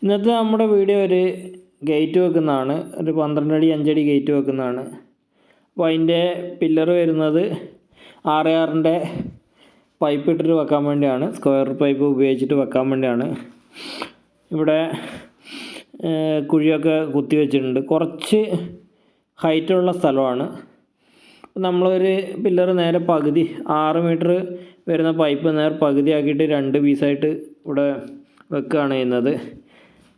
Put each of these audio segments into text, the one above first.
ഇന്നത്തെ നമ്മുടെ വീഡിയോ ഒരു ഗേറ്റ് വെക്കുന്നതാണ്. ഒരു 12 അടി 5 അടി ഗേറ്റ് വെക്കുന്നതാണ്. അപ്പോൾ അതിൻ്റെ പില്ലർ വരുന്നത് 6/6 പൈപ്പ് ഇട്ടിട്ട് വെക്കാൻ വേണ്ടിയാണ്. സ്ക്വയർ പൈപ്പ് ഉപയോഗിച്ചിട്ട് വെക്കാൻ വേണ്ടിയാണ്. ഇവിടെ കുഴിയൊക്കെ കുത്തി വെച്ചിട്ടുണ്ട്. കുറച്ച് ഹൈറ്റുള്ള സ്ഥലമാണ്. നമ്മളൊരു പില്ലർ നേരെ പകുതി 6 മീറ്റർ വരുന്ന പൈപ്പ് നേരെ പകുതിയാക്കിയിട്ട് 2 പീസായിട്ട് ഇവിടെ വെക്കുകയാണ് ചെയ്യുന്നത്.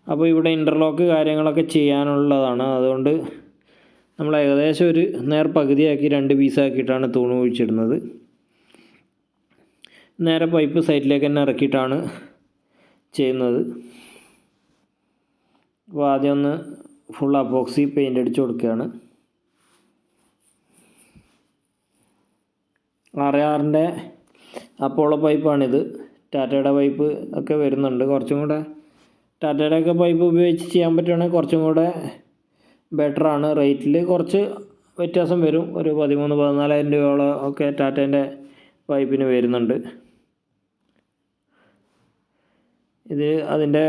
അപ്പോൾ ഇവിടെ ഇൻ്റർലോക്ക് കാര്യങ്ങളൊക്കെ ചെയ്യാനുള്ളതാണ്. അതുകൊണ്ട് നമ്മൾ ഏകദേശം ഒരു നേർ പകുതിയാക്കി 2 പീസാക്കിയിട്ടാണ് തൂണ് കുഴിച്ചിടുന്നത്. നേരെ പൈപ്പ് സൈറ്റിലേക്ക് തന്നെ ഇറക്കിയിട്ടാണ് ചെയ്യുന്നത്. അപ്പോൾ ആദ്യം ഒന്ന് ഫുൾ അപ്പോക്സി പെയിൻ്റ് അടിച്ച് കൊടുക്കുകയാണ്. 6/6 അപ്പോളോ പൈപ്പാണിത്. ടാറ്റയുടെ പൈപ്പ് ഒക്കെ വരുന്നുണ്ട്. കുറച്ചും കൂടെ ടാറ്റയുടെയൊക്കെ പൈപ്പ് ഉപയോഗിച്ച് ചെയ്യാൻ പറ്റുകയാണെങ്കിൽ കുറച്ചും കൂടെ ബെറ്ററാണ്. റേറ്റിൽ കുറച്ച് വ്യത്യാസം വരും. ഒരു 13,000-14,000 രൂപയോളം ഒക്കെ ടാറ്റേൻ്റെ പൈപ്പിന് വരുന്നുണ്ട്. ഇത് അതിൻ്റെ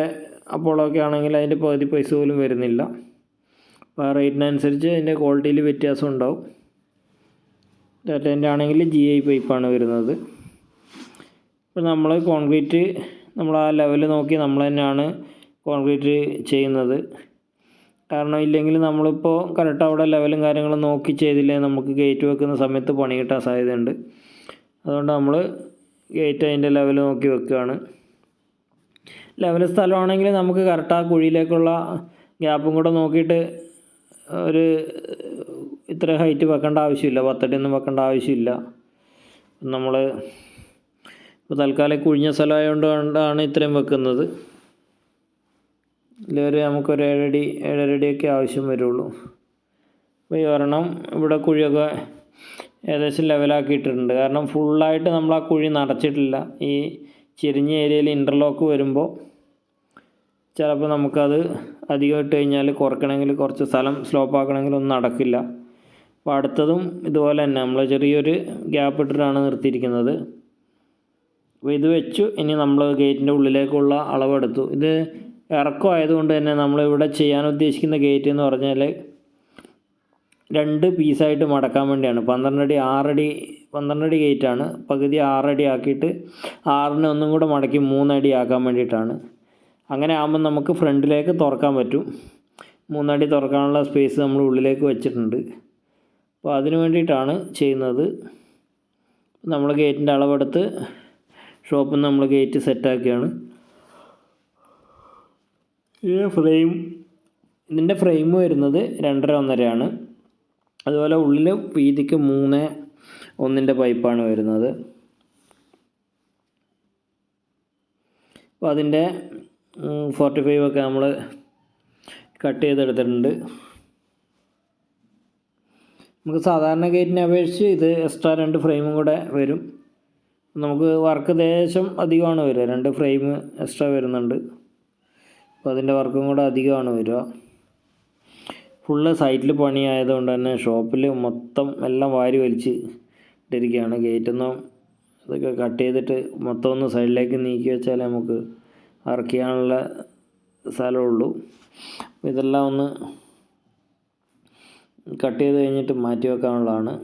അപ്പോളോ ഒക്കെ ആണെങ്കിൽ അതിൻ്റെ പകുതി പൈസ പോലും വരുന്നില്ല. അപ്പോൾ ആ റേറ്റിനനുസരിച്ച് അതിൻ്റെ ക്വാളിറ്റിയിൽ വ്യത്യാസം ഉണ്ടാവും. ടാറ്റേൻ്റെ ആണെങ്കിൽ GI പൈപ്പാണ് വരുന്നത്. ഇപ്പോൾ നമ്മൾ കോൺക്രീറ്റ് നമ്മൾ ആ ലെവൽ നോക്കി നമ്മൾ തന്നെയാണ് കോൺക്രീറ്റ് ചെയ്യുന്നത്. കാരണം ഇല്ലെങ്കിൽ നമ്മളിപ്പോൾ കറക്റ്റ് അവിടെ ലെവലും കാര്യങ്ങളും നോക്കി ചെയ്തില്ലെങ്കിൽ നമുക്ക് ഗേറ്റ് വെക്കുന്ന സമയത്ത് പണി കിട്ടാൻ സാധ്യതയുണ്ട്. അതുകൊണ്ട് നമ്മൾ ഗേറ്റ് അതിൻ്റെ ലെവൽ നോക്കി വെക്കുകയാണ്. ലെവൽ സ്ഥലമാണെങ്കിൽ നമുക്ക് കറക്റ്റ് ആ കുഴിയിലേക്കുള്ള ഗ്യാപ്പും കൂടെ നോക്കിയിട്ട് ഒരു ഇത്ര ഹൈറ്റ് വെക്കേണ്ട ആവശ്യമില്ല. 10 അടി ഒന്നും വെക്കേണ്ട ആവശ്യമില്ല. നമ്മൾ ഇപ്പോൾ തൽക്കാലം കുഴിഞ്ഞ സ്ഥലമായതുകൊണ്ടാണ് ഇത്രയും വെക്കുന്നത്. ഇതിലൊരു നമുക്കൊരു 7 അടിയൊക്കെ ആവശ്യം വരുള്ളൂ. അപ്പോൾ ഈ ഒരെണ്ണം ഇവിടെ കുഴിയൊക്കെ ഏകദേശം ലെവലാക്കിയിട്ടുണ്ട്. കാരണം ഫുള്ളായിട്ട് നമ്മൾ ആ കുഴി നടച്ചിട്ടില്ല. ഈ ചെരിഞ്ഞ ഏരിയയിൽ ഇൻ്റർലോക്ക് വരുമ്പോൾ ചിലപ്പോൾ നമുക്കത് അധികം ഇട്ട് കഴിഞ്ഞാൽ കുറയ്ക്കണമെങ്കിൽ കുറച്ച് സ്ഥലം സ്ലോപ്പ് ആക്കണമെങ്കിൽ ഒന്നും നടക്കില്ല. അപ്പോൾ അടുത്തതും ഇതുപോലെ തന്നെ നമ്മൾ ചെറിയൊരു ഗ്യാപ്പ് ഇട്ടിട്ടാണ് നിർത്തിയിരിക്കുന്നത്. അപ്പോൾ ഇത് വെച്ചു. ഇനി നമ്മൾ ഗേറ്റിൻ്റെ ഉള്ളിലേക്കുള്ള അളവെടുത്തു. ഇത് ഇറക്കമായതുകൊണ്ട് തന്നെ നമ്മളിവിടെ ചെയ്യാൻ ഉദ്ദേശിക്കുന്ന ഗേറ്റ് എന്ന് പറഞ്ഞാൽ 2 പീസായിട്ട് മടക്കാൻ വേണ്ടിയാണ്. 12 അടി ഗേറ്റാണ്. പകുതി 6 അടി ആക്കിയിട്ട് 6നെ ഒന്നും കൂടെ മടക്കി 3 അടി ആക്കാൻ വേണ്ടിയിട്ടാണ്. അങ്ങനെ ആകുമ്പോൾ നമുക്ക് ഫ്രണ്ടിലേക്ക് തുറക്കാൻ പറ്റും. 3 അടി തുറക്കാനുള്ള സ്പേസ് നമ്മൾ ഉള്ളിലേക്ക് വെച്ചിട്ടുണ്ട്. അപ്പോൾ അതിന് വേണ്ടിയിട്ടാണ് ചെയ്യുന്നത്. നമ്മൾ ഗേറ്റിൻ്റെ അളവെടുത്ത് ഷോപ്പിൽ നിന്ന് നമ്മൾ ഗേറ്റ് സെറ്റാക്കിയാണ്. ഇതിൻ്റെ ഫ്രെയിം വരുന്നത് 2.5-1.5 അതുപോലെ ഉള്ളിൽ വീതിക്ക് 3.1 പൈപ്പാണ് വരുന്നത്. അപ്പോൾ അതിൻ്റെ 45 ഒക്കെ നമ്മൾ കട്ട് ചെയ്തെടുത്തിട്ടുണ്ട്. നമുക്ക് സാധാരണ ഗേറ്റിനെ അപേക്ഷിച്ച് ഇത് എക്സ്ട്രാ 2 ഫ്രെയിമും കൂടെ വരും. നമുക്ക് വർക്ക് ദേശം അധികമാണ് വരിക. 2 ഫ്രെയിം എക്സ്ട്രാ വരുന്നുണ്ട്. അപ്പോൾ അതിൻ്റെ വർക്കും കൂടെ അധികമാണ് വരിക. ഫുള്ള് സൈറ്റിൽ പണിയായതുകൊണ്ട് തന്നെ ഷോപ്പിൽ മൊത്തം എല്ലാം വാരി വലിച്ച് ഇട്ടിരിക്കുകയാണ്. ഗേറ്റൊന്നും ഇതൊക്കെ കട്ട് ചെയ്തിട്ട് മൊത്തം ഒന്ന് സൈഡിലേക്ക് നീക്കി വെച്ചാൽ നമുക്ക് ഇറക്കിയാനുള്ള സ്ഥലമുള്ളൂ. ഇതെല്ലാം ഒന്ന് കട്ട് ചെയ്ത് കഴിഞ്ഞിട്ട് മാറ്റി വെക്കാനുള്ളതാണ്.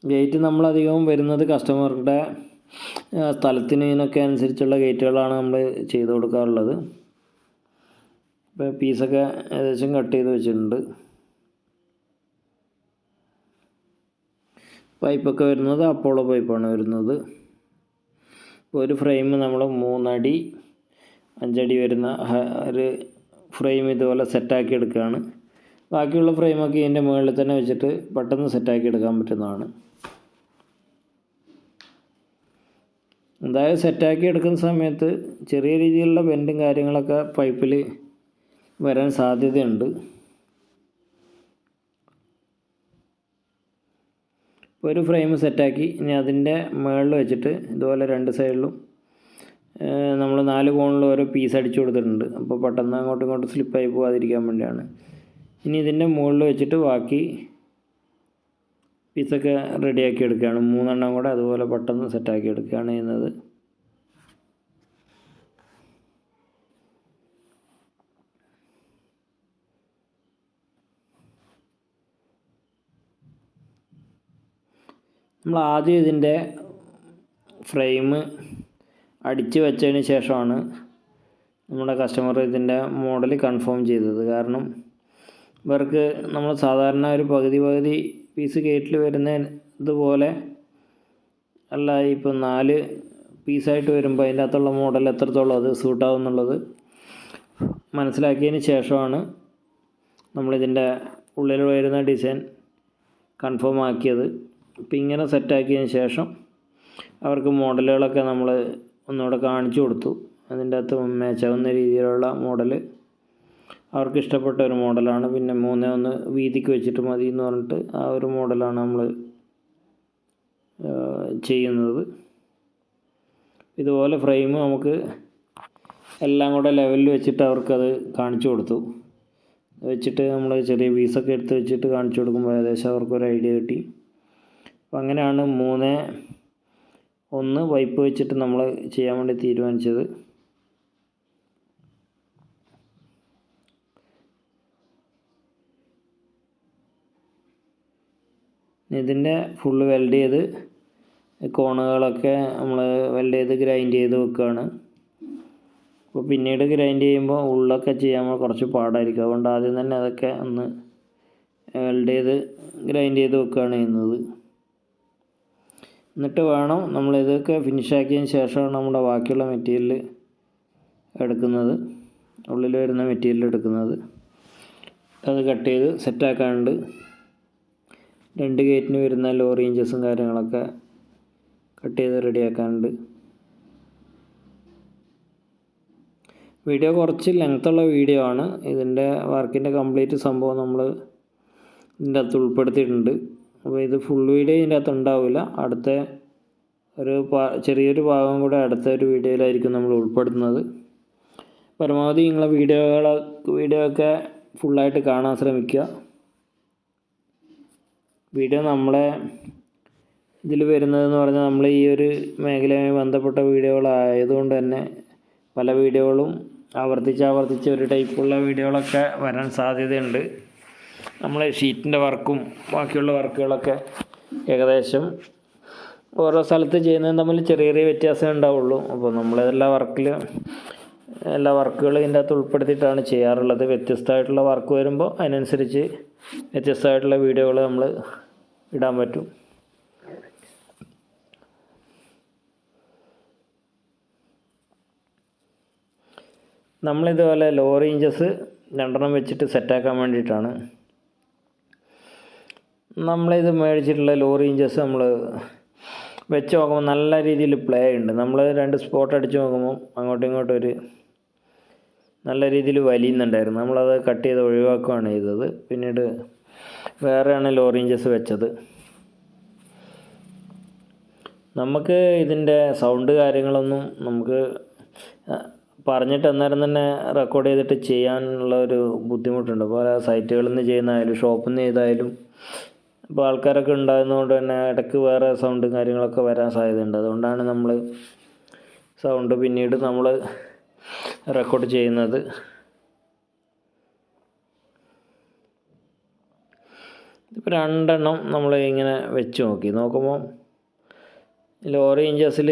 ഗേറ്റ് നമ്മളധികവും വരുന്നത് കസ്റ്റമറുടെ സ്ഥലത്തിന് ഇതിനൊക്കെ അനുസരിച്ചുള്ള ഗേറ്റുകളാണ് നമ്മൾ ചെയ്ത് കൊടുക്കാറുള്ളത്. ഇപ്പോൾ പീസൊക്കെ ഏകദേശം കട്ട് ചെയ്ത് വെച്ചിട്ടുണ്ട്. പൈപ്പൊക്കെ വരുന്നത് അപ്പോളോ പൈപ്പാണ് വരുന്നത്. ഒരു ഫ്രെയിം നമ്മൾ 3 അടി 5 അടി വരുന്ന ഒരു ഫ്രെയിം ഇതുപോലെ സെറ്റാക്കി എടുക്കുകയാണ്. ബാക്കിയുള്ള ഫ്രെയിമൊക്കെ ഇതിൻ്റെ മുകളിൽ തന്നെ വെച്ചിട്ട് പെട്ടെന്ന് സെറ്റാക്കി എടുക്കാൻ പറ്റുന്നതാണ്. എന്തായാലും സെറ്റാക്കി എടുക്കുന്ന സമയത്ത് ചെറിയ രീതിയിലുള്ള ബെൻഡും കാര്യങ്ങളൊക്കെ പൈപ്പിൽ വരാൻ സാധ്യതയുണ്ട്. ഒരു ഫ്രെയിം സെറ്റാക്കി ഇനി അതിൻ്റെ മുകളിൽ വെച്ചിട്ട് ഇതുപോലെ 2 സൈഡിലും നമ്മൾ 4 കോണിലും ഓരോ പീസ് അടിച്ചു കൊടുത്തിട്ടുണ്ട്. അപ്പോൾ പെട്ടെന്ന് അങ്ങോട്ടും ഇങ്ങോട്ടും സ്ലിപ്പായി പോകാതിരിക്കാൻ വേണ്ടിയാണ്. ഇനി ഇതിൻ്റെ മുകളിൽ വെച്ചിട്ട് ബാക്കി പീസൊക്കെ റെഡിയാക്കി എടുക്കുകയാണ്. 3 എണ്ണം കൂടെ അതുപോലെ പെട്ടെന്ന് സെറ്റാക്കി എടുക്കുകയാണ് ചെയ്യുന്നത്. നമ്മൾ ആദ്യം ഇതിൻ്റെ ഫ്രെയിം അടിച്ച് വെച്ചതിന് ശേഷമാണ് നമ്മുടെ കസ്റ്റമർ ഇതിൻ്റെ മോഡൽ കൺഫേം ചെയ്തത്. കാരണം ഇവർക്ക് നമ്മൾ സാധാരണ ഒരു പകുതി പീസ് ഗേറ്റിൽ വരുന്ന ഇതുപോലെ അല്ല, ഇപ്പം 4 പീസായിട്ട് വരുമ്പോൾ അതിൻ്റെ അകത്തുള്ള മോഡൽ എത്രത്തോളം അത് സൂട്ടാവും എന്നുള്ളത് മനസ്സിലാക്കിയതിന് ശേഷമാണ് നമ്മളിതിൻ്റെ ഉള്ളിൽ വരുന്ന ഡിസൈൻ കൺഫേം ആക്കിയത്. ഇപ്പം ഇങ്ങനെ സെറ്റാക്കിയതിന് ശേഷം അവർക്ക് മോഡലുകളൊക്കെ നമ്മൾ ഒന്നുകൂടെ കാണിച്ചു കൊടുത്തു. അതിൻ്റെ അകത്ത് മാച്ചാവുന്ന രീതിയിലുള്ള മോഡൽ അവർക്ക് ഇഷ്ടപ്പെട്ട ഒരു മോഡലാണ്. പിന്നെ 3:1 വീതിക്ക് വെച്ചിട്ട് മതി എന്ന് പറഞ്ഞിട്ട് ആ ഒരു മോഡലാണ് നമ്മൾ ചെയ്യുന്നത്. ഇതുപോലെ ഫ്രെയിം നമുക്ക് എല്ലാം കൂടെ ലെവലിൽ വെച്ചിട്ട് അവർക്കത് കാണിച്ചു കൊടുത്തു. വെച്ചിട്ട് നമ്മൾ ചെറിയ പീസൊക്കെ എടുത്ത് വെച്ചിട്ട് കാണിച്ചു കൊടുക്കുമ്പോൾ ഏകദേശം അവർക്കൊരു ഐഡിയ കിട്ടി. അപ്പം അങ്ങനെയാണ് 3:1 പൈപ്പ് വെച്ചിട്ട് നമ്മൾ ചെയ്യാൻ വേണ്ടി തീരുമാനിച്ചത്. ഇതിൻ്റെ ഫുള്ള് വെൽഡ് ചെയ്ത് കോണുകളൊക്കെ നമ്മൾ വെൽഡ് ചെയ്ത് ഗ്രൈൻഡ് ചെയ്ത് വെക്കുകയാണ്. അപ്പോൾ പിന്നീട് ഗ്രൈൻഡ് ചെയ്യുമ്പോൾ ഉള്ളൊക്കെ ചെയ്യാൻ കുറച്ച് പാടായിരിക്കും. അതുകൊണ്ട് ആദ്യം തന്നെ അതൊക്കെ ഒന്ന് വെൽഡ് ചെയ്ത് ഗ്രൈൻഡ് ചെയ്ത് വെക്കുകയാണ് ചെയ്യുന്നത്. എന്നിട്ട് വേണം നമ്മളിതൊക്കെ ഫിനിഷാക്കിയതിന് ശേഷമാണ് നമ്മുടെ ബാക്കിയുള്ള മെറ്റീരിയൽ എടുക്കുന്നത്, ഉള്ളിൽ വരുന്ന മെറ്റീരിയൽ എടുക്കുന്നത്. അത് കട്ട് ചെയ്ത് സെറ്റാക്കാനുണ്ട്. 2 ഗേറ്റിന് വരുന്ന ലോറി ഇഞ്ചസും കാര്യങ്ങളൊക്കെ കട്ട് ചെയ്ത് റെഡിയാക്കാനുണ്ട്. വീഡിയോ കുറച്ച് ലെങ്ത്തുള്ള വീഡിയോ ആണ്. ഇതിൻ്റെ വർക്കിൻ്റെ കംപ്ലീറ്റ് സംഭവം നമ്മൾ ഇതിൻ്റെ അകത്ത് ഉൾപ്പെടുത്തിയിട്ടുണ്ട്. അപ്പോൾ ഇത് ഫുൾ വീഡിയോ ഇതിൻ്റെ അകത്ത് ഉണ്ടാവില്ല. അടുത്ത ഒരു ചെറിയൊരു ഭാഗം കൂടെ അടുത്ത ഒരു വീഡിയോയിലായിരിക്കും നമ്മൾ ഉൾപ്പെടുത്തുന്നത്. പരമാവധി നിങ്ങളെ വീഡിയോ ഒക്കെ ഫുള്ളായിട്ട് കാണാൻ ശ്രമിക്കുക. വീഡിയോ നമ്മളെ ഇതിൽ വരുന്നതെന്ന് പറഞ്ഞാൽ നമ്മൾ ഈ ഒരു മേഖലയുമായി ബന്ധപ്പെട്ട വീഡിയോകളായതുകൊണ്ട് തന്നെ പല വീഡിയോകളും ആവർത്തിച്ച് ഒരു ടൈപ്പുള്ള വീഡിയോകളൊക്കെ വരാൻ സാധ്യതയുണ്ട്. നമ്മൾ ഷീറ്റിൻ്റെ വർക്കും ബാക്കിയുള്ള വർക്കുകളൊക്കെ ഏകദേശം ഓരോ സ്ഥലത്ത് ചെയ്യുന്നതും തമ്മിൽ ചെറിയ വ്യത്യാസമേ ഉണ്ടാവുള്ളൂ. അപ്പോൾ നമ്മളെല്ലാ വർക്കുകളും ഇതിൻ്റെ അകത്ത് ഉൾപ്പെടുത്തിയിട്ടാണ് ചെയ്യാറുള്ളത്. വ്യത്യസ്തമായിട്ടുള്ള വർക്ക് വരുമ്പോൾ അതിനനുസരിച്ച് വ്യത്യസ്തമായിട്ടുള്ള വീഡിയോകൾ നമ്മൾ ഇടാൻ പറ്റും. നമ്മളിതുപോലെ ലോറി ഇഞ്ചസ് 2 വെച്ചിട്ട് സെറ്റാക്കാൻ വേണ്ടിയിട്ടാണ് നമ്മളിത് മേടിച്ചിട്ടുള്ള ലോറി ഇഞ്ചസ്. നമ്മൾ വെച്ച് നോക്കുമ്പോൾ നല്ല രീതിയിൽ പ്ലേ ഉണ്ട്. നമ്മൾ 2 സ്പോട്ട് അടിച്ച് നോക്കുമ്പോൾ അങ്ങോട്ടും ഇങ്ങോട്ടും ഒരു നല്ല രീതിയിൽ വലിയുന്നുണ്ടായിരുന്നു. നമ്മളത് കട്ട് ചെയ്ത് ഒഴിവാക്കുകയാണ് ചെയ്തത്. പിന്നീട് വേറെയാണ് ലോറി ഇഞ്ചസ് വെച്ചത്. നമുക്ക് ഇതിൻ്റെ സൗണ്ട് കാര്യങ്ങളൊന്നും നമുക്ക് പറഞ്ഞിട്ട് അന്നേരം തന്നെ റെക്കോർഡ് ചെയ്തിട്ട് ചെയ്യാനുള്ള ഒരു ബുദ്ധിമുട്ടുണ്ട്. പല സൈറ്റുകളിൽ നിന്ന് ചെയ്യുന്നതായാലും ഷോപ്പിൽ നിന്ന് ചെയ്തായാലും ഇപ്പോൾ ആൾക്കാരൊക്കെ ഉണ്ടാകുന്നതുകൊണ്ട് തന്നെ ഇടയ്ക്ക് വേറെ സൗണ്ടും കാര്യങ്ങളൊക്കെ വരാൻ സാധ്യതയുണ്ട്. അതുകൊണ്ടാണ് നമ്മൾ സൗണ്ട് പിന്നീട് നമ്മൾ റെക്കോർഡ് ചെയ്യുന്നത്. ഇപ്പോൾ 2 നമ്മൾ ഇങ്ങനെ വെച്ച് നോക്കുമ്പോൾ ലോറി ഇഞ്ചസിൽ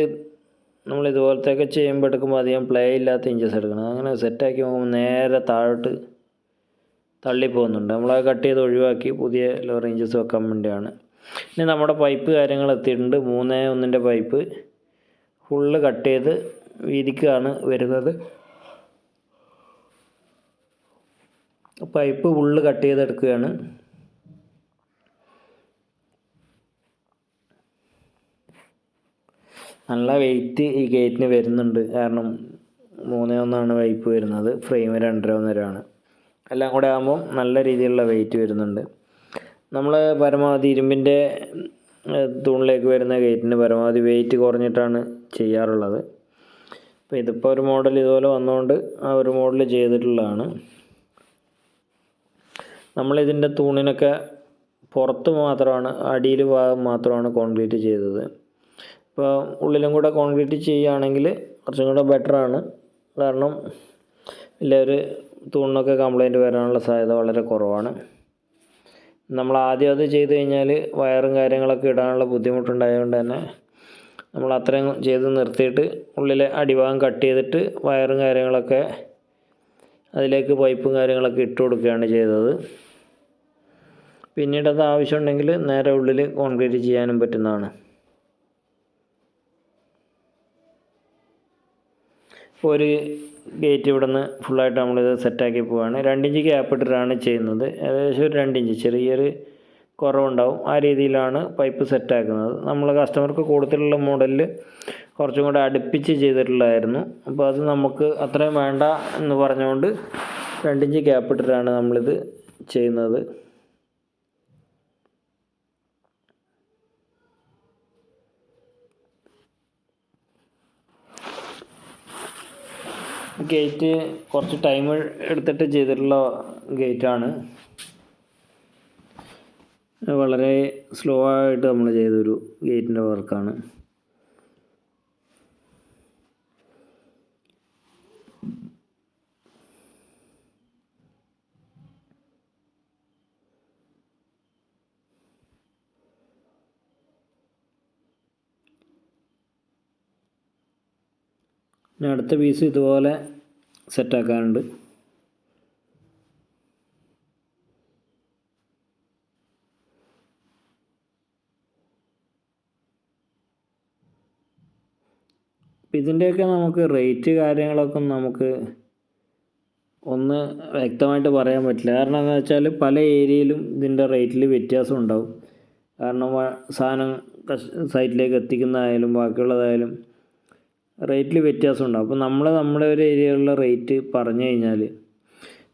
നമ്മൾ ഇതുപോലത്തെയൊക്കെ ചെയ്യുമ്പോൾ എടുക്കുമ്പോൾ അധികം പ്ലേ ഇല്ലാത്ത ഇഞ്ചസ് എടുക്കണം. അങ്ങനെ സെറ്റാക്കി നോക്കുമ്പോൾ നേരെ താഴോട്ട് തള്ളിപ്പോകുന്നുണ്ട്. നമ്മളത് കട്ട് ചെയ്ത് ഒഴിവാക്കി പുതിയ ലോറി ഇഞ്ചസ് വെക്കാൻ വേണ്ടിയാണ്. ഇനി നമ്മുടെ പൈപ്പ് കാര്യങ്ങൾ എത്തിയിട്ടുണ്ട്. 3:1 പൈപ്പ് ഫുള്ള് കട്ട് ചെയ്ത് വീതിക്കാണ് വരുന്നത്. പൈപ്പ് ഫുള്ള് കട്ട് ചെയ്തെടുക്കുകയാണ്. നല്ല വെയിറ്റ് ഈ ഗേറ്റിന് വരുന്നുണ്ട്. കാരണം 3:1 പൈപ്പ് വരുന്നത്, ഫ്രെയിം 2:1 എല്ലാം കൂടെ ആകുമ്പോൾ നല്ല രീതിയിലുള്ള വെയിറ്റ് വരുന്നുണ്ട്. നമ്മൾ പരമാവധി ഇരുമ്പിൻ്റെ തൂണിലേക്ക് വരുന്ന ഗേറ്റിന് പരമാവധി വെയിറ്റ് കുറഞ്ഞിട്ടാണ് ചെയ്യാറുള്ളത്. അപ്പോൾ ഇതിപ്പോൾ ഒരു മോഡൽ ഇതുപോലെ വന്നുകൊണ്ട് ആ ഒരു മോഡൽ ചെയ്തിട്ടുള്ളതാണ്. നമ്മളിതിൻ്റെ തൂണിനൊക്കെ പുറത്ത് മാത്രമാണ്, അടിയിൽ ഭാഗം മാത്രമാണ് കോൺക്രീറ്റ് ചെയ്തത്. ഇപ്പോൾ ഉള്ളിലും കൂടെ കോൺക്രീറ്റ് ചെയ്യുകയാണെങ്കിൽ കുറച്ചും കൂടെ ബെറ്ററാണ്. കാരണം ഇല്ല ഒരു തൂണിനൊക്കെ കംപ്ലൈൻറ്റ് വരാനുള്ള സാധ്യത വളരെ കുറവാണ്. നമ്മൾ ആദ്യം അത് ചെയ്ത് കഴിഞ്ഞാൽ വയറും കാര്യങ്ങളൊക്കെ ഇടാനുള്ള ബുദ്ധിമുട്ടുണ്ടായതുകൊണ്ട് തന്നെ നമ്മൾ അത്രയും ചെയ്ത് നിർത്തിയിട്ട് ഉള്ളിലെ അടിഭാഗം കട്ട് ചെയ്തിട്ട് വയറും കാര്യങ്ങളൊക്കെ അതിലേക്ക് പൈപ്പും കാര്യങ്ങളൊക്കെ ഇട്ട് കൊടുക്കുകയാണ് ചെയ്തത്. പിന്നീട് അത് ആവശ്യമുണ്ടെങ്കിൽ നേരെ ഉള്ളിൽ കോൺക്രീറ്റ് ചെയ്യാനും പറ്റുന്നതാണ്. ഒരു ഗേറ്റ് ഇവിടെ നിന്ന് ഫുള്ളായിട്ട് നമ്മളിത് സെറ്റാക്കി പോവുകയാണ്. 2 ഇഞ്ച് ഗ്യാപ്പ് ഇട്ടിട്ടാണ് ചെയ്യുന്നത്. ഏകദേശം ഒരു 2 ഇഞ്ച് ചെറിയൊരു കുറവുണ്ടാവും. ആ രീതിയിലാണ് പൈപ്പ് സെറ്റാക്കുന്നത്. നമ്മൾ കസ്റ്റമർക്ക് കൊടുത്തിട്ടുള്ള മോഡലിൽ കുറച്ചും കൂടെ അടുപ്പിച്ച് ചെയ്തിട്ടുള്ളതായിരുന്നു. അപ്പോൾ അത് നമുക്ക് അത്രയും വേണ്ട എന്ന് പറഞ്ഞുകൊണ്ട് 2 ഇഞ്ച് ഗ്യാപ്പ് ഇട്ടിട്ടാണ് നമ്മളിത് ചെയ്യുന്നത്. ഗേറ്റ് കുറച്ച് ടൈം എടുത്തിട്ട് ചെയ്തിട്ടുള്ള ഗേറ്റാണ്. വളരെ സ്ലോ ആയിട്ട് നമ്മൾ ചെയ്തൊരു ഗേറ്റിൻ്റെ വർക്കാണ്. ഇനി അടുത്ത പീസ് ഇതുപോലെ സെറ്റാക്കാനുണ്ട്. ഇതിൻ്റെയൊക്കെ നമുക്ക് റേറ്റ് കാര്യങ്ങളൊക്കെ നമുക്ക് ഒന്ന് വ്യക്തമായിട്ട് പറയാൻ പറ്റില്ല. കാരണം എന്താണെന്ന് വെച്ചാൽ പല ഏരിയയിലും ഇതിൻ്റെ റേറ്റിൽ വ്യത്യാസം ഉണ്ടാവും. കാരണം സാധനം സൈറ്റിലേക്ക് എത്തിക്കുന്നതായാലും ബാക്കിയുള്ളതായാലും റേറ്റിൽ വ്യത്യാസം ഉണ്ടാവും. അപ്പോൾ നമ്മുടെ ഒരു ഏരിയയിലുള്ള റേറ്റ് പറഞ്ഞു കഴിഞ്ഞാൽ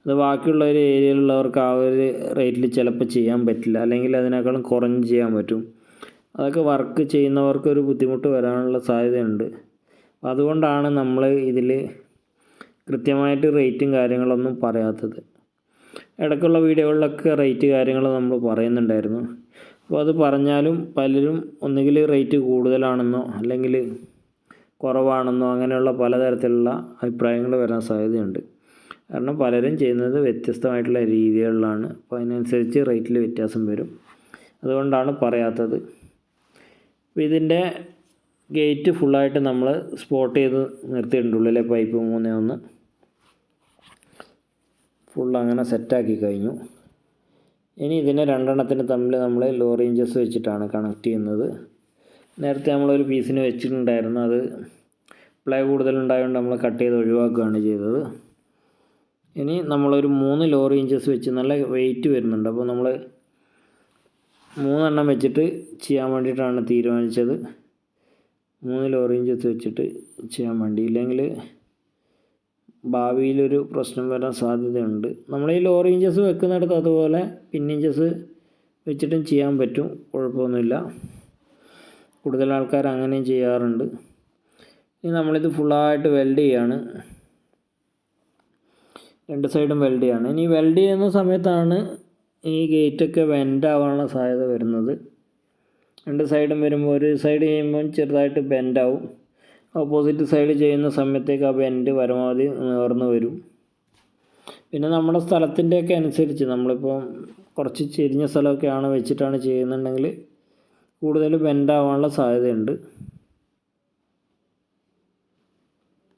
അത് ബാക്കിയുള്ള ഒരു ഏരിയയിലുള്ളവർക്ക് ആ ഒരു റേറ്റിൽ ചിലപ്പോൾ ചെയ്യാൻ പറ്റില്ല, അല്ലെങ്കിൽ അതിനേക്കാളും കുറഞ്ഞ് ചെയ്യാൻ പറ്റും. അതൊക്കെ വർക്ക് ചെയ്യുന്നവർക്ക് ഒരു ബുദ്ധിമുട്ട് വരാനുള്ള സാധ്യതയുണ്ട്. അതുകൊണ്ടാണ് നമ്മൾ ഇതിൽ കൃത്യമായിട്ട് റേറ്റും കാര്യങ്ങളൊന്നും പറയാത്തത്. ഇടയ്ക്കുള്ള വീഡിയോകളിലൊക്കെ റേറ്റ് കാര്യങ്ങൾ നമ്മൾ പറയുന്നുണ്ടായിരുന്നു. അപ്പോൾ അത് പറഞ്ഞാലും പലരും ഒന്നുകിൽ റേറ്റ് കൂടുതലാണെന്നോ അല്ലെങ്കിൽ കുറവാണെന്നോ അങ്ങനെയുള്ള പലതരത്തിലുള്ള അഭിപ്രായങ്ങൾ വരാൻ സാധ്യതയുണ്ട്. കാരണം പലരും ചെയ്യുന്നത് വ്യത്യസ്തമായിട്ടുള്ള രീതികളിലാണ്. അപ്പോൾ അതിനനുസരിച്ച് റേറ്റിൽ വ്യത്യാസം വരും. അതുകൊണ്ടാണ് പറയാത്തത്. അപ്പോൾ ഇതിൻ്റെ ഗേറ്റ് ഫുള്ളായിട്ട് നമ്മൾ സ്പോട്ട് ചെയ്ത് നിർത്തിയിട്ടുണ്ട്. ഉള്ളിലെ പൈപ്പ് 3-1 ഫുൾ അങ്ങനെ സെറ്റാക്കി കഴിഞ്ഞു. ഇനി ഇതിനെ രണ്ടെണ്ണത്തിന് തമ്മിൽ നമ്മൾ ലോറി ഇഞ്ചസ് വെച്ചിട്ടാണ് കണക്ട് ചെയ്യുന്നത്. നേരത്തെ നമ്മളൊരു പീസിന് വെച്ചിട്ടുണ്ടായിരുന്നു, അത് പ്ലേ കൂടുതലുണ്ടായതുകൊണ്ട് നമ്മൾ കട്ട് ചെയ്ത് ഒഴിവാക്കുകയാണ് ചെയ്തത്. ഇനി നമ്മളൊരു 3 ലോറി ഇഞ്ചസ് വെച്ച് നല്ല വെയിറ്റ് വരുന്നുണ്ട്. അപ്പോൾ നമ്മൾ 3 എണ്ണം വെച്ചിട്ട് ചെയ്യാൻ വേണ്ടിയിട്ടാണ് തീരുമാനിച്ചത്. 3 ലോറി ഇഞ്ചസ് വെച്ചിട്ട് ചെയ്യാൻ വേണ്ടി, ഇല്ലെങ്കിൽ ഭാവിയിലൊരു പ്രശ്നം വരാൻ സാധ്യതയുണ്ട്. നമ്മൾ ഈ ലോറി ഇഞ്ചസ് വെക്കുന്നിടത്ത് അതുപോലെ പിന്നിഞ്ചസ് വെച്ചിട്ടും ചെയ്യാൻ പറ്റും, കുഴപ്പമൊന്നുമില്ല. കൂടുതൽ ആൾക്കാർ അങ്ങനെയും ചെയ്യാറുണ്ട്. ഇനി നമ്മളിത് ഫുള്ളായിട്ട് വെൽഡ് ചെയ്യാണ്. 2 സൈഡും വെൽഡ് ചെയ്യാണ്. ഇനി വെൽഡ് ചെയ്യുന്ന സമയത്താണ് ഈ ഗേറ്റൊക്കെ വെൻ്റ് ആവാനുള്ള സാധ്യത വരുന്നത്. 2 സൈഡും വരുമ്പോൾ ഒരു സൈഡ് ചെയ്യുമ്പോൾ ചെറുതായിട്ട് ബെൻഡാവും. ഓപ്പോസിറ്റ് സൈഡ് ചെയ്യുന്ന സമയത്തേക്ക് ആ ബെൻഡ് പരമാവധി നിവർന്ന് വരും. പിന്നെ നമ്മുടെ സ്ഥലത്തിൻ്റെയൊക്കെ അനുസരിച്ച് നമ്മളിപ്പോൾ കുറച്ച് ചെരിഞ്ഞ സ്ഥലമൊക്കെയാണ് വെച്ചിട്ടാണ് ചെയ്യുന്നുണ്ടെങ്കിൽ കൂടുതൽ ബെൻഡാവാനുള്ള സാധ്യതയുണ്ട്.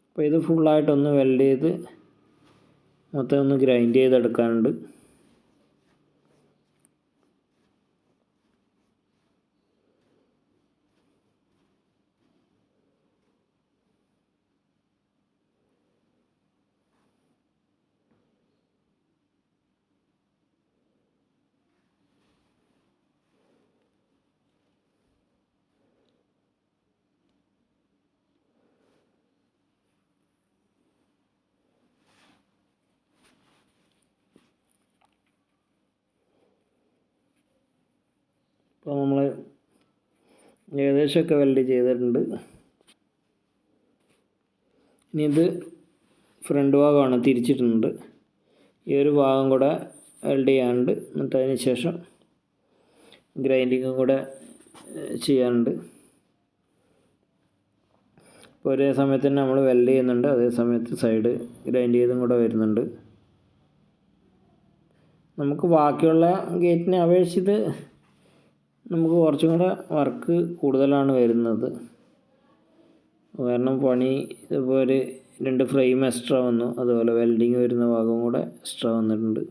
അപ്പോൾ ഇത് ഫുള്ളായിട്ടൊന്ന് വെൽഡ് ചെയ്ത് മൊത്തം ഒന്ന് ഗ്രൈൻഡ് ചെയ്തെടുക്കാനുണ്ട്. അപ്പോൾ നമ്മൾ ഏകദേശമൊക്കെ വെൽഡ് ചെയ്തിട്ടുണ്ട്. ഇനി ഇത് ഫ്രണ്ട് ഭാഗമാണ്, തിരിച്ചിട്ടുണ്ട്. ഈ ഒരു ഭാഗം കൂടെ വെൽഡ് ചെയ്യാനുണ്ട്. എന്നിട്ട് അതിന് ശേഷം ഗ്രൈൻഡിങ്ങും കൂടെ ചെയ്യാനുണ്ട്. ഇപ്പോൾ ഒരേ സമയത്ത് തന്നെ നമ്മൾ വെൽഡ് ചെയ്യുന്നുണ്ട്, അതേ സമയത്ത് സൈഡ് ഗ്രൈൻഡ് ചെയ്തും കൂടെ വരുന്നുണ്ട്. നമുക്ക് ബാക്കിയുള്ള ഗേറ്റിനെ അപേക്ഷിച്ച് നമുക്ക് കുറച്ചും കൂടെ വർക്ക് കൂടുതലാണ് വരുന്നത്. കാരണം പണി ഇപ്പോൾ ഒരു 2 ഫ്രെയിം എക്സ്ട്രാ വന്നു, അതുപോലെ വെൽഡിങ് വരുന്ന ഭാഗം കൂടെ എക്സ്ട്രാ വന്നിട്ടുണ്ട്.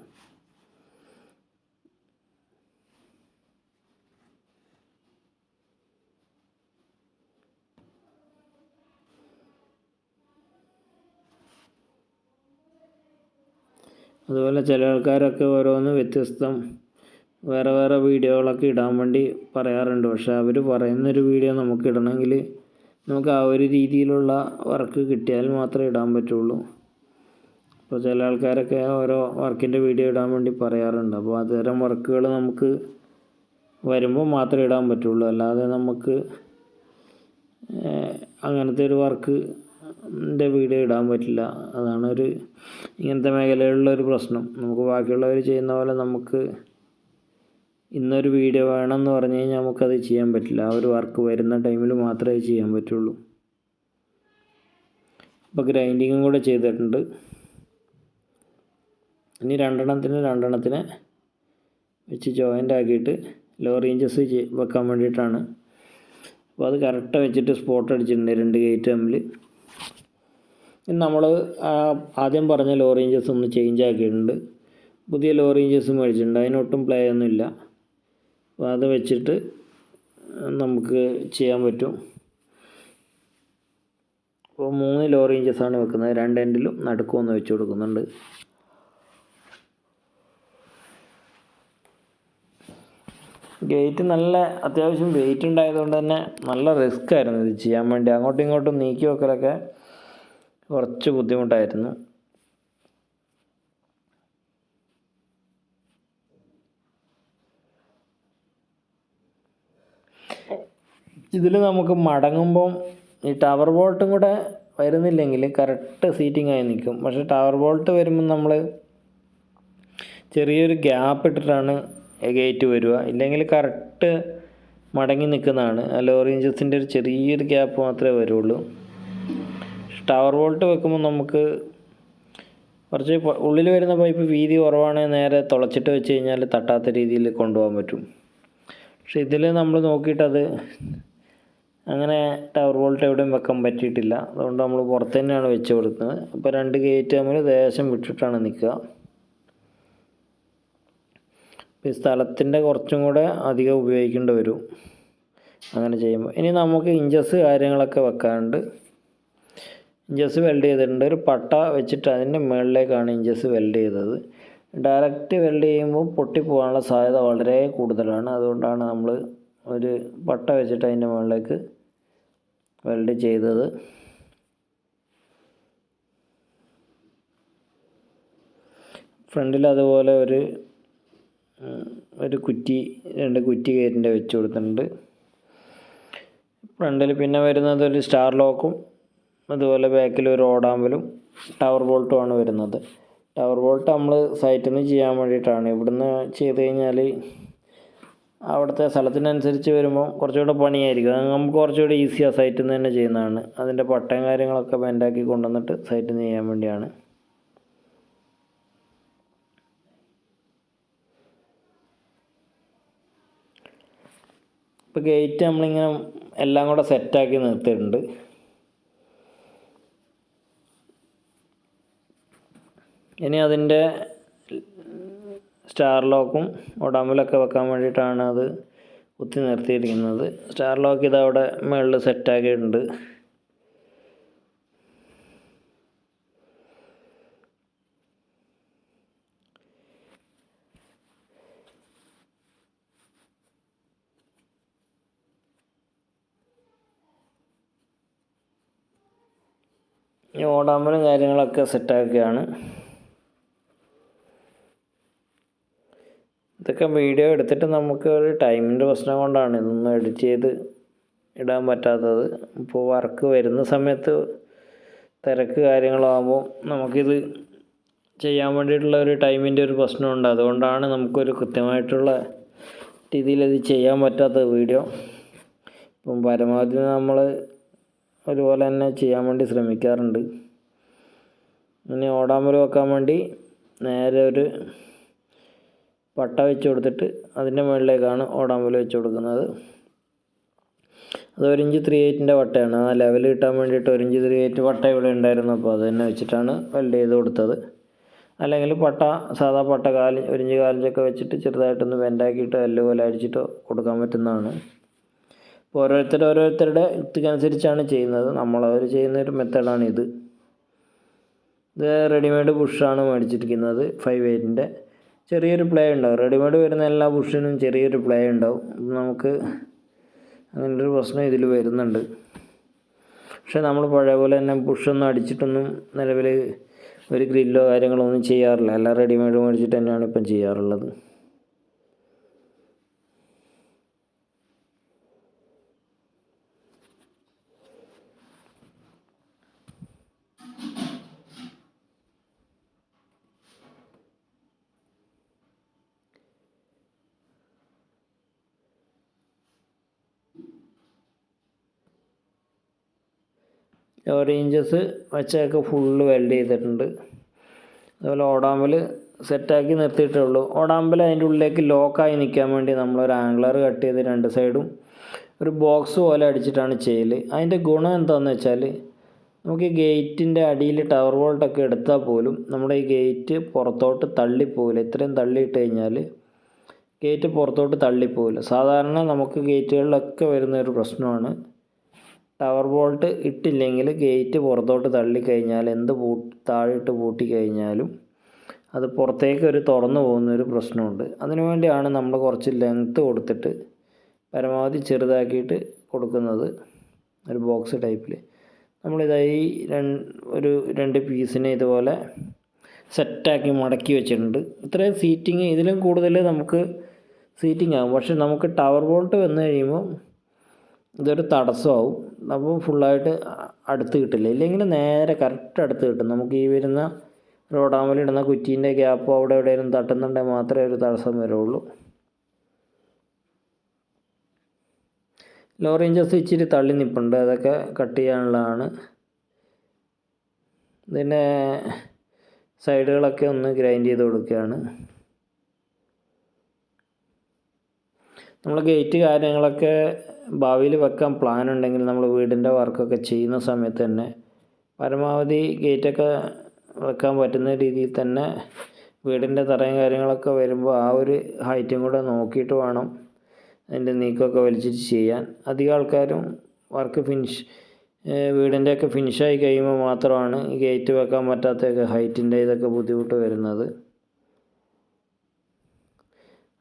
അതുപോലെ ചില ആൾക്കാരൊക്കെ ഓരോന്ന് വ്യത്യസ്തം വേറെ വേറെ വീഡിയോകളൊക്കെ ഇടാൻ വേണ്ടി പറയാറുണ്ട്. പക്ഷേ അവർ പറയുന്നൊരു വീഡിയോ നമുക്ക് ഇടണമെങ്കിൽ നമുക്ക് ആ ഒരു രീതിയിലുള്ള വർക്ക് കിട്ടിയാൽ മാത്രമേ ഇടാൻ പറ്റുള്ളൂ. അപ്പോൾ ചില ആൾക്കാരൊക്കെ ഓരോ വർക്കിൻ്റെ വീഡിയോ ഇടാൻ വേണ്ടി പറയാറുണ്ട്. അപ്പോൾ അത്തരം വർക്കുകൾ നമുക്ക് വരുമ്പോൾ മാത്രമേ ഇടാൻ പറ്റുള്ളൂ. അല്ലാതെ നമുക്ക് അങ്ങനത്തെ ഒരു വർക്കിൻ്റെ വീഡിയോ ഇടാൻ പറ്റില്ല. അതാണ് ഇങ്ങനത്തെ മേഖലകളിലൊരു പ്രശ്നം. നമുക്ക് ബാക്കിയുള്ളവർ ചെയ്യുന്ന പോലെ നമുക്ക് ഇന്നൊരു വീഡിയോ വേണമെന്ന് പറഞ്ഞു കഴിഞ്ഞാൽ നമുക്കത് ചെയ്യാൻ പറ്റില്ല. ആ ഒരു വർക്ക് വരുന്ന ടൈമിൽ മാത്രമേ ചെയ്യാൻ പറ്റുള്ളൂ. ഇപ്പോൾ ഗ്രൈൻഡിങ്ങും കൂടെ ചെയ്തിട്ടുണ്ട്. ഇനി രണ്ടെണ്ണത്തിനെ വെച്ച് ജോയിൻ്റ് ആക്കിയിട്ട് ലോവർ ഇഞ്ചസ് വെക്കാൻ വേണ്ടിയിട്ടാണ്. അപ്പോൾ അത് കറക്റ്റ് വെച്ചിട്ട് സ്പോട്ട് അടിച്ചിട്ടുണ്ട് 2 ഗേറ്റ് തമ്മിൽ. നമ്മൾ ആദ്യം പറഞ്ഞ ലോവർ ഇഞ്ചസ് ഒന്ന് ചേഞ്ച് ആക്കിയിട്ടുണ്ട്. പുതിയ ലോവർ ഇഞ്ചസ് മേടിച്ചിട്ടുണ്ട്. അതിനൊട്ടും പ്ലേ ഒന്നുമില്ല. അപ്പോൾ അത് വെച്ചിട്ട് നമുക്ക് ചെയ്യാൻ പറ്റും. അപ്പോൾ 3 ലോവർ ഇഞ്ചസാണ് വെക്കുന്നത്. 2 എൻഡിലും നടുക്കൊന്ന് വെച്ച് കൊടുക്കുന്നുണ്ട്. ഗേറ്റ് നല്ല അത്യാവശ്യം വെയിറ്റ് ഉണ്ടായതുകൊണ്ട് തന്നെ നല്ല റിസ്ക് ആയിരുന്നു ഇത് ചെയ്യാൻ വേണ്ടി. അങ്ങോട്ടും ഇങ്ങോട്ടും നീക്കി വെക്കലൊക്കെ കുറച്ച് ബുദ്ധിമുട്ടായിരുന്നു. ഇതിൽ നമുക്ക് മടങ്ങുമ്പം ഈ ടവർ ബോൾട്ടും കൂടെ വരുന്നില്ലെങ്കിൽ കറക്റ്റ് സീറ്റിംഗ് ആയി നിൽക്കും. പക്ഷേ ടവർ ബോൾട്ട് വരുമ്പം നമ്മൾ ചെറിയൊരു ഗ്യാപ്പ് ഇട്ടിട്ടാണ് ഗേറ്റ് വരിക. ഇല്ലെങ്കിൽ കറക്റ്റ് മടങ്ങി നിൽക്കുന്നതാണ്. ലോവർ ഇഞ്ചസിൻ്റെ ഒരു ചെറിയൊരു ഗ്യാപ്പ് മാത്രമേ വരുള്ളൂ. ടവർ ബോൾട്ട് വെക്കുമ്പോൾ നമുക്ക് കുറച്ച് ഉള്ളിൽ വരുന്ന പൈപ്പ് വീതി കുറവാണെങ്കിൽ നേരെ തുളച്ചിട്ട് വെച്ച് കഴിഞ്ഞാൽ തട്ടാത്ത രീതിയിൽ കൊണ്ടുപോകാൻ പറ്റും. പക്ഷെ ഇതിൽ നമ്മൾ നോക്കിയിട്ടത് അങ്ങനെ ടവർ ബോൾട്ട് എവിടെയും വെക്കാൻ പറ്റിയിട്ടില്ല. അതുകൊണ്ട് നമ്മൾ പുറത്ത് തന്നെയാണ് വെച്ച് കൊടുക്കുന്നത്. അപ്പോൾ 2 ഗേറ്റ് തമ്മിൽ ദേശം വിട്ടിട്ടാണ് നിൽക്കുക. ഈ സ്ഥലത്തിൻ്റെ കുറച്ചും കൂടെ അധികം ഉപയോഗിക്കേണ്ടി വരും അങ്ങനെ ചെയ്യുമ്പോൾ. ഇനി നമുക്ക് ഇഞ്ചസ് കാര്യങ്ങളൊക്കെ വെക്കാനുണ്ട്. ഇഞ്ചസ് വെൽഡ് ചെയ്തിട്ടുണ്ട്. ഒരു പട്ട വെച്ചിട്ട് അതിൻ്റെ മുകളിലേക്കാണ് ഇഞ്ചസ് വെൽഡ് ചെയ്തത്. ഡയറക്റ്റ് വെൽഡ് ചെയ്യുമ്പോൾ പൊട്ടിപ്പോകാനുള്ള സാധ്യത വളരെ കൂടുതലാണ്. അതുകൊണ്ടാണ് നമ്മൾ ഒരു പട്ട വെച്ചിട്ട് അതിൻ്റെ മുകളിലേക്ക് വെൽഡ് ചെയ്തത്. ഫ്രണ്ടിൽ അതുപോലെ ഒരു കുറ്റി 2 കുറ്റി ഗേറ്റിൻ്റെ വെച്ച് കൊടുത്തിട്ടുണ്ട്. ഫ്രണ്ടിൽ പിന്നെ വരുന്നത് ഒരു സ്റ്റാർ ലോക്കും അതുപോലെ ബാക്കിൽ ഒരു ഓടാമ്പലും ടവർ ബോൾട്ടുമാണ് വരുന്നത്. ടവർ ബോൾട്ട് നമ്മൾ സൈറ്റിൽ നിന്ന് ചെയ്യാൻ വേണ്ടിയിട്ടാണ്. ഇവിടുന്ന് ചെയ്ത് കഴിഞ്ഞാൽ അവിടുത്തെ സ്ഥലത്തിനനുസരിച്ച് വരുമ്പോൾ കുറച്ചുകൂടെ പണിയായിരിക്കും. അത് നമുക്ക് കുറച്ചുകൂടെ ഈസിയാണ് സൈറ്റിൽ നിന്ന് തന്നെ ചെയ്യുന്നതാണ്. അതിൻ്റെ പട്ടയും കാര്യങ്ങളൊക്കെ ബെൻഡാക്കി കൊണ്ടുവന്നിട്ട് സൈറ്റിൽ നിന്ന് ചെയ്യാൻ വേണ്ടിയാണ്. ഇപ്പോൾ ഗേറ്റ് നമ്മളിങ്ങനെ എല്ലാം കൂടെ സെറ്റാക്കി നിർത്തിയിട്ടുണ്ട്. ഇനി അതിൻ്റെ സ്റ്റാർ ലോക്കും ഒടാമ്പലൊക്കെ വെക്കാൻ വേണ്ടിയിട്ടാണ് അത് കുത്തി നിർത്തിയിരിക്കുന്നത്. സ്റ്റാർ ലോക്ക് ഇതവിടെ മുകളിൽ സെറ്റാക്കിയിട്ടുണ്ട്. ഈ ഓടാമ്പലും കാര്യങ്ങളൊക്കെ സെറ്റാക്കുകയാണ്. ഇതൊക്കെ വീഡിയോ എടുത്തിട്ട് നമുക്ക് ഒരു ടൈമിൻ്റെ പ്രശ്നം കൊണ്ടാണ് ഇതൊന്നും എഡിറ്റ് ചെയ്ത് ഇടാൻ പറ്റാത്തത്. ഇപ്പോൾ വർക്ക് വരുന്ന സമയത്ത് തിരക്ക് കാര്യങ്ങളാകുമ്പോൾ നമുക്കിത് ചെയ്യാൻ വേണ്ടിയിട്ടുള്ള ഒരു ടൈമിൻ്റെ ഒരു പ്രശ്നമുണ്ട്. അതുകൊണ്ടാണ് നമുക്കൊരു കൃത്യമായിട്ടുള്ള രീതിയിൽ ഇത് ചെയ്യാൻ പറ്റാത്തത് വീഡിയോ. ഇപ്പം പരമാവധി നമ്മൾ ഒരുപോലെ തന്നെ ചെയ്യാൻ വേണ്ടി ശ്രമിക്കാറുണ്ട്. ഇനി ഓടാമ്പൽ വെക്കാൻ വേണ്ടി നേരെ ഒരു പട്ട വെച്ച് കൊടുത്തിട്ട് അതിൻ്റെ മുകളിലേക്കാണ് ഓടാമ്പൽ വെച്ച് കൊടുക്കുന്നത്. അത് 1 ഇഞ്ച് 3/8 വട്ടയാണ്. ആ ലെവൽ കിട്ടാൻ വേണ്ടിയിട്ട് 1 ഇഞ്ച് 3/8 വട്ട ഇവിടെ ഉണ്ടായിരുന്നു. അപ്പോൾ അത് തന്നെ വെച്ചിട്ടാണ് വെൽഡ് ചെയ്ത് കൊടുത്തത്. അല്ലെങ്കിൽ പട്ട സാധാ പട്ട 1 ഇഞ്ച് 1/4 ഇഞ്ചൊക്കെ വെച്ചിട്ട് ചെറുതായിട്ടൊന്ന് ബെൻഡാക്കിയിട്ട് എല്ല് പോലെ അടിച്ചിട്ടോ കൊടുക്കാൻ പറ്റുന്നതാണ്. അപ്പോൾ ഓരോരുത്തരുടെ ഇഷ്ടത്തിനനുസരിച്ചാണ് ചെയ്യുന്നത്. നമ്മളവർ ചെയ്യുന്നൊരു മെത്തേഡാണിത്. ഇത് റെഡിമെയ്ഡ് ബുഷാണ് മേടിച്ചിരിക്കുന്നത് 5/8. ചെറിയൊരു പ്ലേ ഉണ്ടാവും. റെഡിമെയ്ഡ് വരുന്ന എല്ലാ ബുഷിനും ചെറിയൊരു പ്ലേ ഉണ്ടാവും. നമുക്ക് അങ്ങനൊരു പ്രശ്നം ഇതിൽ വരുന്നുണ്ട്. പക്ഷേ നമ്മൾ പഴയ പോലെ തന്നെ ബുഷൊന്നും അടിച്ചിട്ടൊന്നും നിലവിൽ ഒരു ഗ്രില്ലോ കാര്യങ്ങളോ ഒന്നും ചെയ്യാറില്ല. എല്ലാം റെഡിമെയ്ഡ് മേടിച്ചിട്ട് തന്നെയാണ് ഇപ്പം ചെയ്യാറുള്ളത്. ഓറേഞ്ചസ് വെച്ചൊക്കെ ഫുള്ള് വെൽഡ് ചെയ്തിട്ടുണ്ട്. അതുപോലെ ഓടാമ്പൽ സെറ്റാക്കി നിർത്തിയിട്ടേ ഉള്ളൂ. ഓടാമ്പൽ അതിൻ്റെ ഉള്ളിലേക്ക് ലോക്കായി നിൽക്കാൻ വേണ്ടി നമ്മളൊരു ആംഗ്ലർ കട്ട് ചെയ്ത് 2 സൈഡും ഒരു ബോക്സ് പോലെ അടിച്ചിട്ടാണ് ചെയ്യൽ. അതിൻ്റെ ഗുണം എന്താണെന്ന് വെച്ചാൽ നമുക്ക് ഈ ഗേറ്റിൻ്റെ അടിയിൽ ടവർ ബോൾട്ടൊക്കെ എടുത്താൽ പോലും നമ്മുടെ ഈ ഗേറ്റ് പുറത്തോട്ട് തള്ളിപ്പോവില്ല. ഇത്രയും തള്ളിയിട്ട് കഴിഞ്ഞാൽ ഗേറ്റ് പുറത്തോട്ട് തള്ളിപ്പോവില്ല. സാധാരണ നമുക്ക് ഗേറ്റുകളിലൊക്കെ വരുന്നൊരു പ്രശ്നമാണ് ടവർ ബോൾട്ട് ഇട്ടില്ലെങ്കിൽ ഗേറ്റ് പുറത്തോട്ട് തള്ളിക്കഴിഞ്ഞാൽ താഴെയിട്ട് പൂട്ടിക്കഴിഞ്ഞാലും അത് പുറത്തേക്ക് തുറന്നു പോകുന്നൊരു പ്രശ്നമുണ്ട്. അതിനു വേണ്ടിയാണ് നമ്മൾ കുറച്ച് ലെങ്ത്ത് കൊടുത്തിട്ട് പരമാവധി ചെറുതാക്കിയിട്ട് കൊടുക്കുന്നത്. ഒരു ബോക്സ് ടൈപ്പിൽ നമ്മളിതായി ഒരു 2 പീസിനെ ഇതുപോലെ സെറ്റാക്കി മടക്കി വെച്ചിട്ടുണ്ട്. ഇത്രയും സീറ്റിങ്, ഇതിലും കൂടുതൽ നമുക്ക് സീറ്റിംഗ് ആകും. പക്ഷെ നമുക്ക് ടവർ ബോൾട്ട് വന്നു കഴിയുമ്പോൾ ഇതൊരു തടസ്സമാവും. അപ്പോൾ ഫുള്ളായിട്ട് അടുത്ത് കിട്ടില്ല. ഇല്ലെങ്കിൽ നേരെ കറക്റ്റ് അടുത്ത് കിട്ടും. നമുക്ക് ഈ വരുന്ന ഓടാമ്പലിടുന്ന കുറ്റീൻ്റെ ഗ്യാപ്പോ അവിടെ എവിടെയെങ്കിലും തട്ടുന്നുണ്ടെങ്കിൽ മാത്രമേ ഒരു തടസ്സം വരുള്ളൂ. ലോ റേഞ്ചസ് ഇച്ചിരി തള്ളി നിൽപ്പുണ്ട്. അതൊക്കെ കട്ട് ചെയ്യാനുള്ളതാണ്. ഇതിൻ്റെ സൈഡുകളൊക്കെ ഒന്ന് ഗ്രൈൻഡ് ചെയ്ത് കൊടുക്കുകയാണ്. നമ്മൾ ഗേറ്റ് കാര്യങ്ങളൊക്കെ ഭാവിയിൽ വെക്കാൻ പ്ലാൻ ഉണ്ടെങ്കിൽ നമ്മൾ വീടിൻ്റെ വർക്കൊക്കെ ചെയ്യുന്ന സമയത്ത് തന്നെ പരമാവധി ഗേറ്റൊക്കെ വെക്കാൻ പറ്റുന്ന രീതിയിൽ തന്നെ വീടിൻ്റെ തറയും കാര്യങ്ങളൊക്കെ വരുമ്പോൾ ആ ഒരു ഹൈറ്റും കൂടെ നോക്കിയിട്ട് വേണം അതിൻ്റെ നീക്കമൊക്കെ വലിച്ചിട്ട് ചെയ്യാൻ. അധികം ആൾക്കാരും വർക്ക് വീടിൻ്റെയൊക്കെ ഫിനിഷായി കഴിയുമ്പോൾ മാത്രമാണ് ഈ ഗേറ്റ് വെക്കാൻ പറ്റാത്തൊക്കെ ഹൈറ്റിൻ്റെ ഇതൊക്കെ ബുദ്ധിമുട്ട് വരുന്നത്.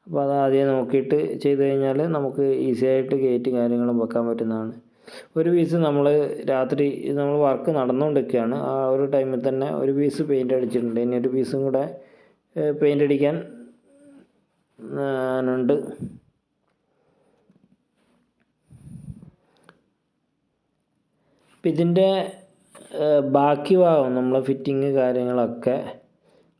അപ്പോൾ അത് ആദ്യം നോക്കിയിട്ട് ചെയ്ത് കഴിഞ്ഞാൽ നമുക്ക് ഈസി ആയിട്ട് ഗേറ്റ് കാര്യങ്ങളും വെക്കാൻ പറ്റുന്നതാണ്. ഒരു പീസ് നമ്മൾ രാത്രി നമ്മൾ വർക്ക് നടന്നുകൊണ്ടിരിക്കുകയാണ്. ആ ഒരു ടൈമിൽ തന്നെ ഒരു പീസ് പെയിൻ്റ് അടിച്ചിട്ടുണ്ട്. ഇനി ഒരു പീസും കൂടെ പെയിൻ്റ് അടിക്കാൻ ഉണ്ട്. അപ്പം ഇതിൻ്റെ ബാക്കി ഭാഗം നമ്മളെ ഫിറ്റിങ് കാര്യങ്ങളൊക്കെ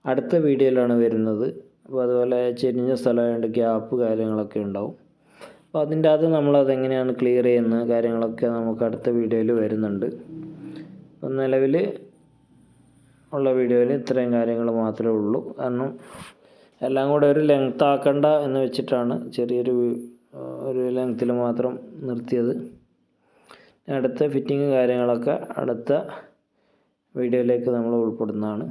അടുത്ത വീഡിയോയിലാണ് വരുന്നത്. അപ്പോൾ അതുപോലെ ചെരിഞ്ഞ സ്ഥലമായതുകൊണ്ട് ഗ്യാപ്പ് കാര്യങ്ങളൊക്കെ ഉണ്ടാവും. അപ്പോൾ അതിൻ്റെ അകത്ത് നമ്മളതെങ്ങനെയാണ് ക്ലിയർ ചെയ്യുന്ന കാര്യങ്ങളൊക്കെ നമുക്ക് അടുത്ത വീഡിയോയിൽ വരുന്നുണ്ട്. അപ്പം നിലവിൽ ഉള്ള വീഡിയോയിൽ ഇത്രയും കാര്യങ്ങൾ മാത്രമേ ഉള്ളൂ. കാരണം എല്ലാം കൂടെ ഒരു ലെങ്ത് ആക്കണ്ട എന്ന് വെച്ചിട്ടാണ് ഒരു ലെങ്ത്തിൽ മാത്രം നിർത്തിയത്. അടുത്ത ഫിറ്റിങ് കാര്യങ്ങളൊക്കെ അടുത്ത വീഡിയോയിലേക്ക് നമ്മൾ ഉൾപ്പെടുന്നതാണ്.